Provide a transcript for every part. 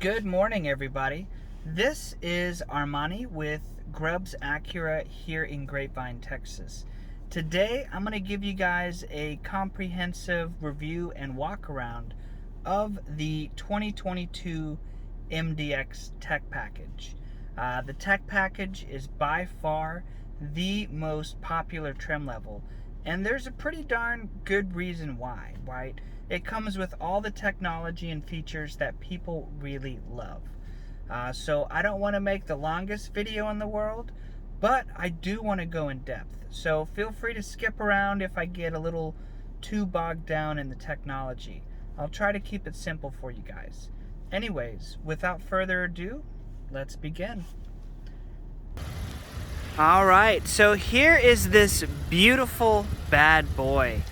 Good morning, everybody. This is Armani with Grubbs Acura here in Grapevine, Texas. Today, I'm going to give you guys a comprehensive review and walk around of the 2022 MDX Tech package. The Tech package is by far the most popular trim level, and there's a pretty darn good reason why, right? It comes with all the technology and features that people really love. So I don't want to make the longest video in the world, but I do want to go in depth. So feel free to skip around if I get a little too bogged down in the technology. I'll try to keep it simple for you guys. Anyways, without further ado, let's begin. Alright, so here is this beautiful bad boy.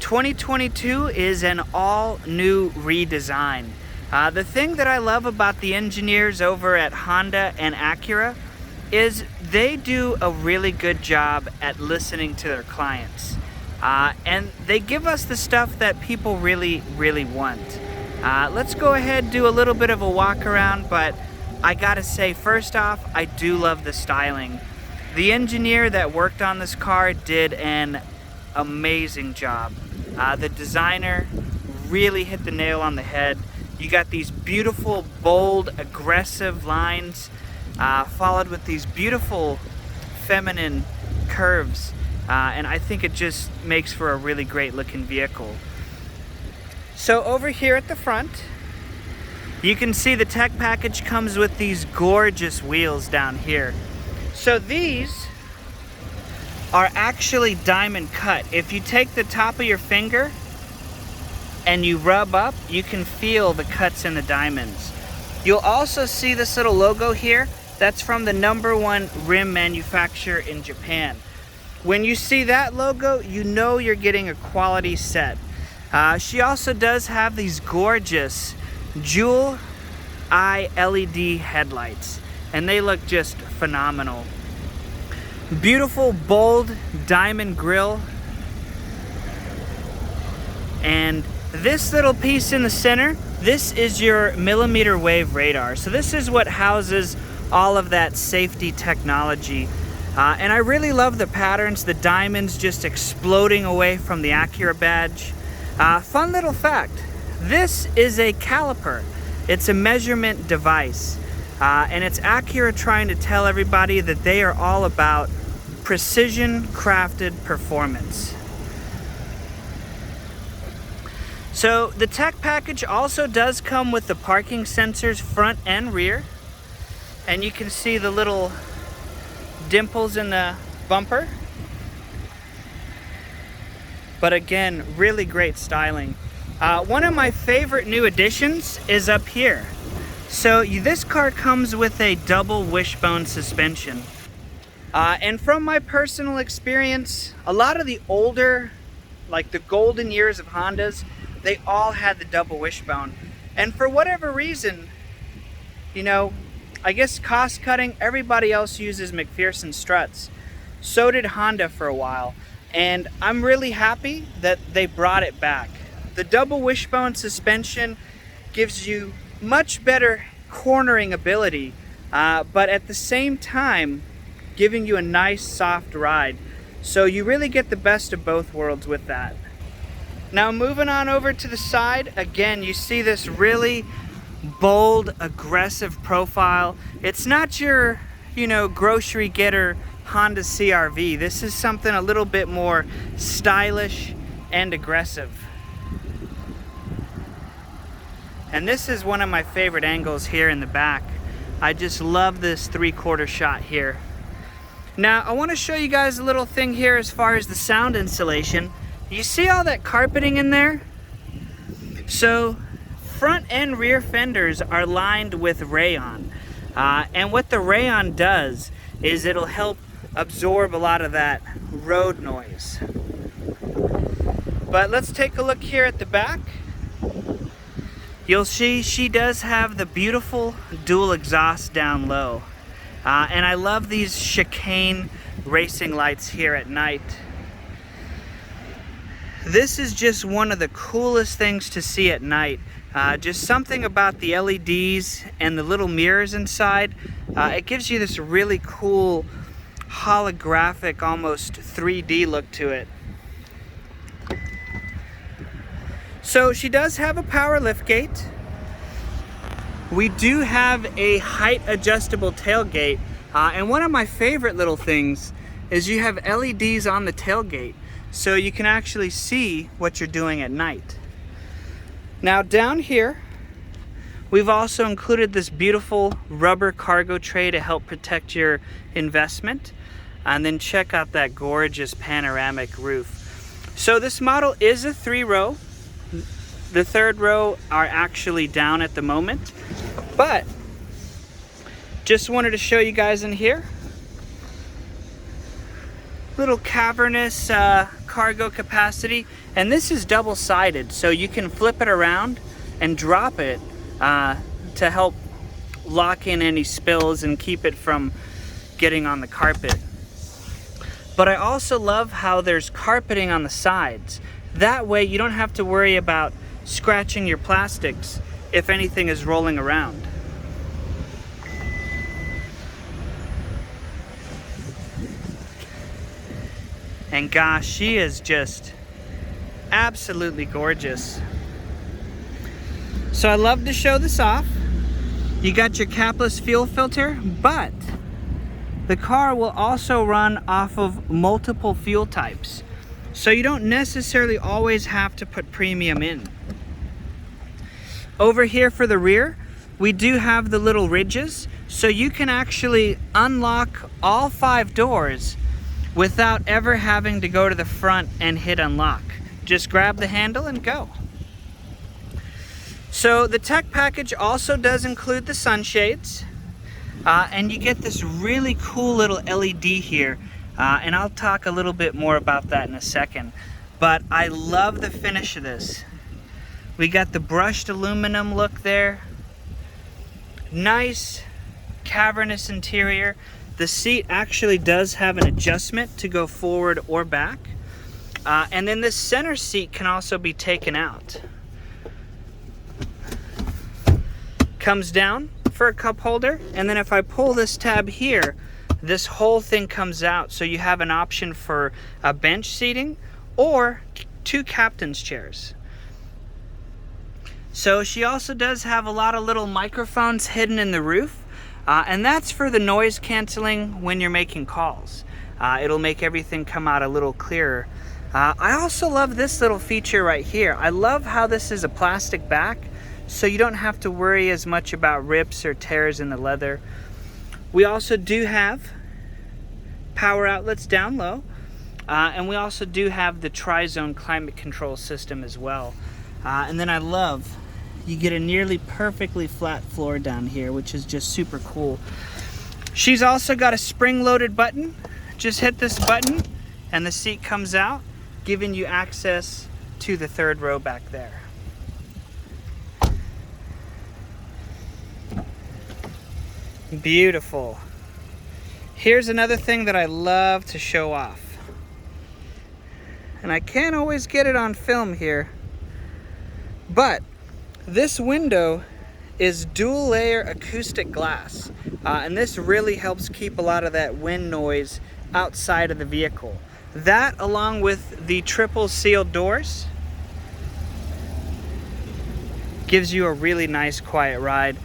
2022 is an all-new redesign. The thing that I love about the engineers over at Honda and Acura is they do a really good job at listening to their clients. And they give us the stuff that people really want. Let's go ahead and do a little bit of a walk around, but I gotta say, first off, I do love the styling. The engineer that worked on this car did an amazing job. The designer really hit the nail on the head. You got these beautiful, bold, aggressive lines, followed with these beautiful feminine curves, and I think it just makes for a really great looking vehicle. So over here at the front, you can see the Tech package comes with these gorgeous wheels down here. So these are actually diamond cut. If you take the top of your finger and you rub up, you can feel the cuts in the diamonds. You'll also see this little logo here. That's from the #1 rim manufacturer in Japan. When you see that logo, you know you're getting a quality set. She also does have these gorgeous jewel eye LED headlights, and they look just phenomenal. Beautiful, bold diamond grille. And this little piece in the center, this is your millimeter wave radar. So this is what houses all of that safety technology. And I really love the patterns, the diamonds just exploding away from the Acura badge. Fun little fact, this is a caliper. It's a measurement device. And it's Acura trying to tell everybody that they are all about precision crafted performance. So the Tech package also does come with the parking sensors front and rear. And you can see the little dimples in the bumper. But again, really great styling. One of my favorite new additions is up here. So this car comes with a double wishbone suspension. And from my personal experience, a lot of the older, like the golden years of Hondas, they all had the double wishbone. And for whatever reason, you know, I guess cost cutting, everybody else uses McPherson struts. So did Honda for a while. And I'm really happy that they brought it back. The double wishbone suspension gives you much better cornering ability, but at the same time giving you a nice soft ride. So you really get the best of both worlds with that. Now moving on over to the side, again you see this really bold, aggressive profile. It's not your, grocery getter Honda CR-V. This is something a little bit more stylish and aggressive. And this is one of my favorite angles here in the back. I just love this 3/4 shot here. Now I want to show you guys a little thing here as far as the sound insulation. You see all that carpeting in there? So front and rear fenders are lined with rayon. And what the rayon does is it'll help absorb a lot of that road noise. But let's take a look here at the back. You'll see she does have the beautiful dual exhaust down low. And I love these chicane racing lights here at night. This is just one of the coolest things to see at night. Just something about the LEDs and the little mirrors inside. It gives you this really cool holographic, almost 3D look to it. So she does have a power liftgate. We do have a height adjustable tailgate. And one of my favorite little things is you have LEDs on the tailgate, so you can actually see what you're doing at night. Now down here, we've also included this beautiful rubber cargo tray to help protect your investment. And then check out that gorgeous panoramic roof. So this model is a 3-row. The 3rd row are actually down at the moment, but just wanted to show you guys in here. Little cavernous cargo capacity, and this is double-sided, so you can flip it around and drop it to help lock in any spills and keep it from getting on the carpet. But I also love how there's carpeting on the sides. That way you don't have to worry about scratching your plastics if anything is rolling around. And gosh, she is just absolutely gorgeous. So I love to show this off. You got your capless fuel filter, but the car will also run off of multiple fuel types. So you don't necessarily always have to put premium in. Over here for the rear, we do have the little ridges, so you can actually unlock all 5 doors without ever having to go to the front and hit unlock. Just grab the handle and go. So the tech package also does include the sunshades, and you get this really cool little LED here, and I'll talk a little bit more about that in a second. But I love the finish of this. We got the brushed aluminum look there. Nice cavernous interior. The seat actually does have an adjustment to go forward or back. And then this center seat can also be taken out. Comes down for a cup holder, and then if I pull this tab here, this whole thing comes out, so you have an option for a bench seating or 2 captain's chairs. So she also does have a lot of little microphones hidden in the roof, and that's for the noise canceling when you're making calls. It'll make everything come out a little clearer. I also love this little feature right here. I love how this is a plastic back, so you don't have to worry as much about rips or tears in the leather. We also do have power outlets down low, and we also do have the tri-zone climate control system as well. And then I love, you get a nearly perfectly flat floor down here, which is just super cool. She's also got a spring-loaded button. Just hit this button and the seat comes out, giving you access to the 3rd row back there. Beautiful. Here's another thing that I love to show off, and I can't always get it on film here, but this window is dual layer acoustic glass, and this really helps keep a lot of that wind noise outside of the vehicle. That, along with the triple sealed doors, gives you a really nice quiet ride.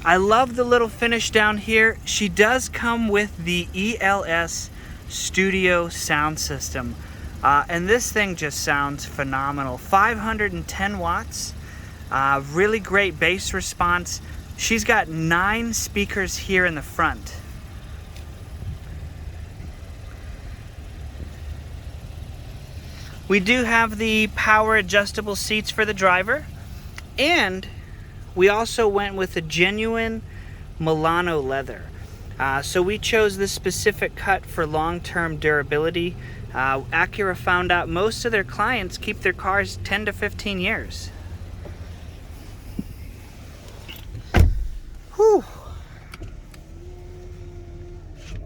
I love the little finish down here. She does come with the ELS Studio sound system, and this thing just sounds phenomenal. 510 watts, really great bass response. She's got 9 speakers here in the front. We do have the power adjustable seats for the driver, and we also went with a genuine Milano leather. So we chose this specific cut for long-term durability. Acura found out most of their clients keep their cars 10 to 15 years. Whew.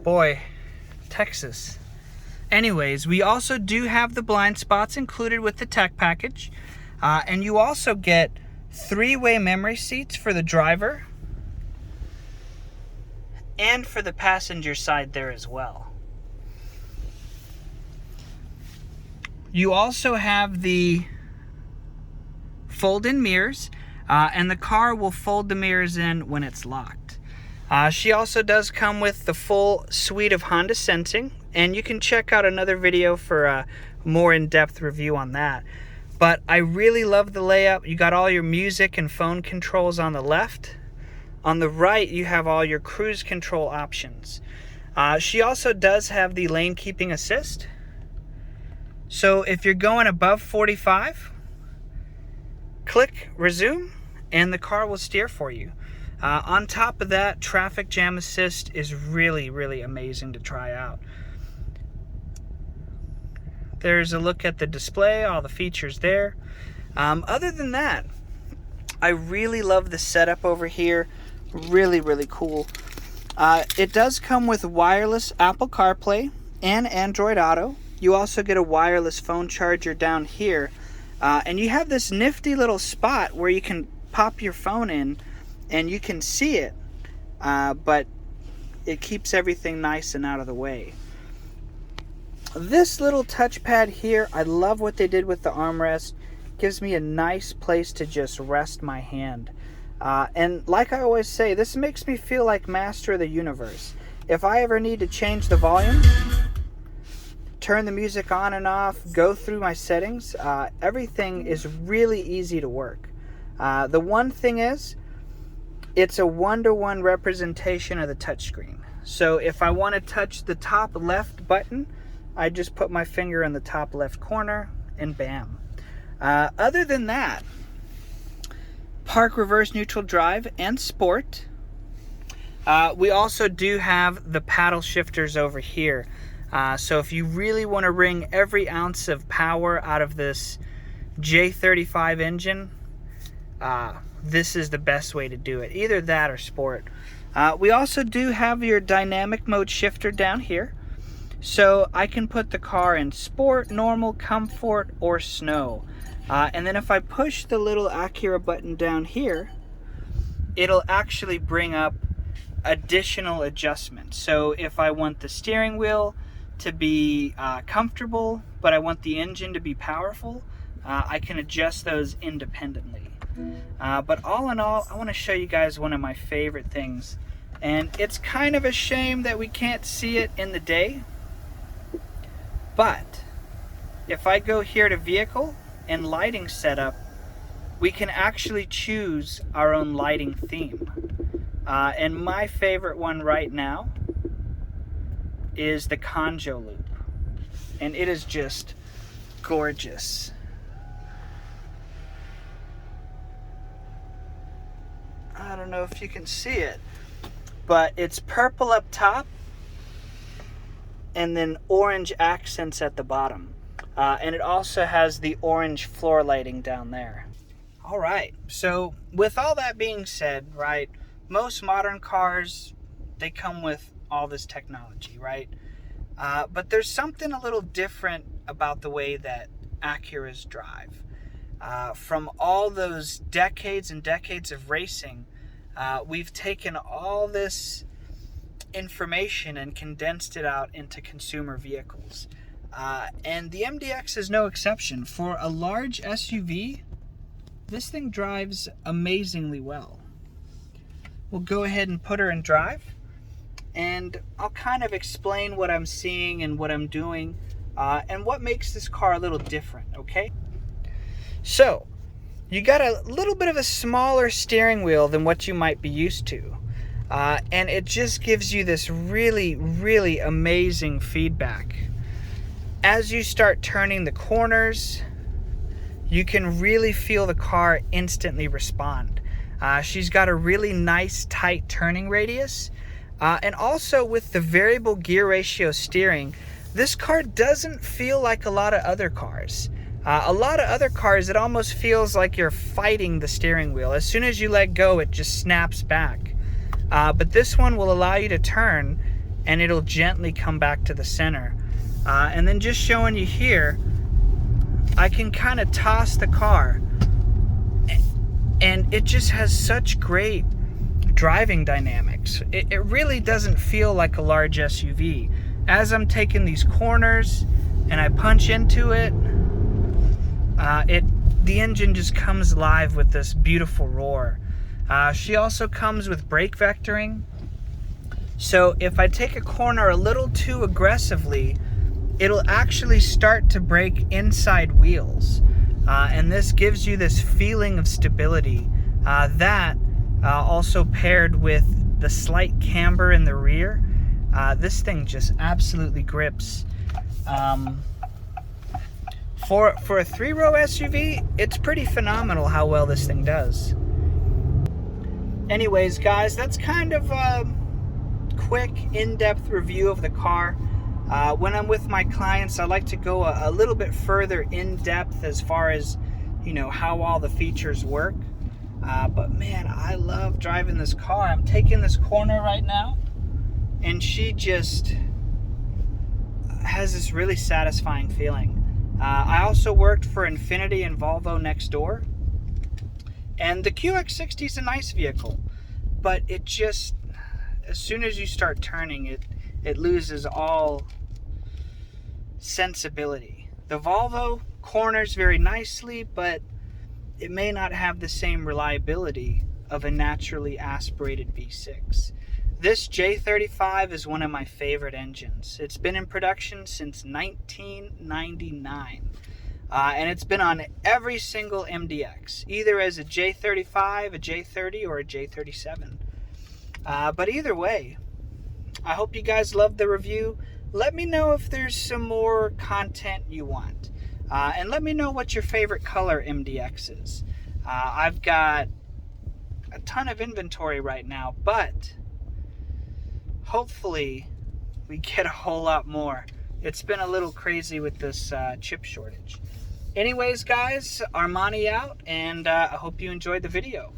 Boy, Texas. Anyways, we also do have the blind spots included with the tech package. And you also get 3-way memory seats for the driver and for the passenger side there as well. You also have the fold-in mirrors, and the car will fold the mirrors in when it's locked. She also does come with the full suite of Honda Sensing, and you can check out another video for a more in-depth review on that. But I really love the layout. You got all your music and phone controls on the left. On the right, you have all your cruise control options. She also does have the lane keeping assist. So if you're going above 45, click resume and the car will steer for you. On top of that, traffic jam assist is really, really amazing to try out. There's a look at the display, all the features there. Other than that, I really love the setup over here. Really, really cool. It does come with wireless Apple CarPlay and Android Auto. You also get a wireless phone charger down here. And you have this nifty little spot where you can pop your phone in and you can see it, but it keeps everything nice and out of the way. This little touchpad here, I love what they did with the armrest. Gives me a nice place to just rest my hand. And like I always say, this makes me feel like master of the universe. If I ever need to change the volume, turn the music on and off, go through my settings, everything is really easy to work. The one thing is, it's a 1-to-1 representation of the touchscreen. So if I want to touch the top left button, I just put my finger in the top left corner and bam. Other than that, park, reverse, neutral drive, and sport. We also do have the paddle shifters over here. So if you really want to wring every ounce of power out of this J35 engine, this is the best way to do it. Either that or sport. We also do have your dynamic mode shifter down here. So I can put the car in sport, normal, comfort, or snow. And then if I push the little Acura button down here, it'll actually bring up additional adjustments. So if I want the steering wheel to be comfortable, but I want the engine to be powerful, I can adjust those independently. But all in all, I want to show you guys one of my favorite things. And it's kind of a shame that we can't see it in the day. But if I go here to vehicle and lighting setup, we can actually choose our own lighting theme. And my favorite one right now is the Conjo loop. And it is just gorgeous. I don't know if you can see it, but it's purple up top and then orange accents at the bottom. And it also has the orange floor lighting down there. All right, so with all that being said, right, most modern cars, they come with all this technology, right? But there's something a little different about the way that Acuras drive. From all those decades and decades of racing, we've taken all this information and condensed it out into consumer vehicles. And the MDX is no exception. For a large SUV, this thing drives amazingly well. We'll go ahead and put her in drive, and I'll kind of explain what I'm seeing and what I'm doing, and what makes this car a little different, okay? So, you got a little bit of a smaller steering wheel than what you might be used to. And it just gives you this really, really amazing feedback. As you start turning the corners, you can really feel the car instantly respond. She's got a really nice tight turning radius. And also with the variable gear ratio steering, this car doesn't feel like a lot of other cars. A lot of other cars, it almost feels like you're fighting the steering wheel. As soon as you let go, it just snaps back. But this one will allow you to turn, and it'll gently come back to the center. And then just showing you here, I can kind of toss the car and it just has such great driving dynamics. It really doesn't feel like a large SUV. As I'm taking these corners and I punch into it, the engine just comes alive with this beautiful roar. She also comes with brake vectoring, so if I take a corner a little too aggressively, it'll actually start to brake inside wheels, and this gives you this feeling of stability that also paired with the slight camber in the rear, this thing just absolutely grips. For a 3-row SUV, it's pretty phenomenal how well this thing does. Anyways, guys, that's kind of a quick, in-depth review of the car. When I'm with my clients, I like to go a little bit further in-depth as far as, you know, how all the features work. But man, I love driving this car. I'm taking this corner right now, and she just has this really satisfying feeling. I also worked for Infiniti and Volvo next door, and the QX60 is a nice vehicle, but it just, as soon as you start turning, it loses all sensibility. The Volvo corners very nicely, but it may not have the same reliability of a naturally aspirated V6. This J35 is one of my favorite engines. It's been in production since 1999. And it's been on every single MDX, either as a J35, a J30, or a J37. But either way, I hope you guys loved the review. Let me know if there's some more content you want. And let me know what your favorite color MDX is. I've got a ton of inventory right now, but hopefully we get a whole lot more. It's been a little crazy with this chip shortage. Anyways, guys, Armani out, and I hope you enjoyed the video.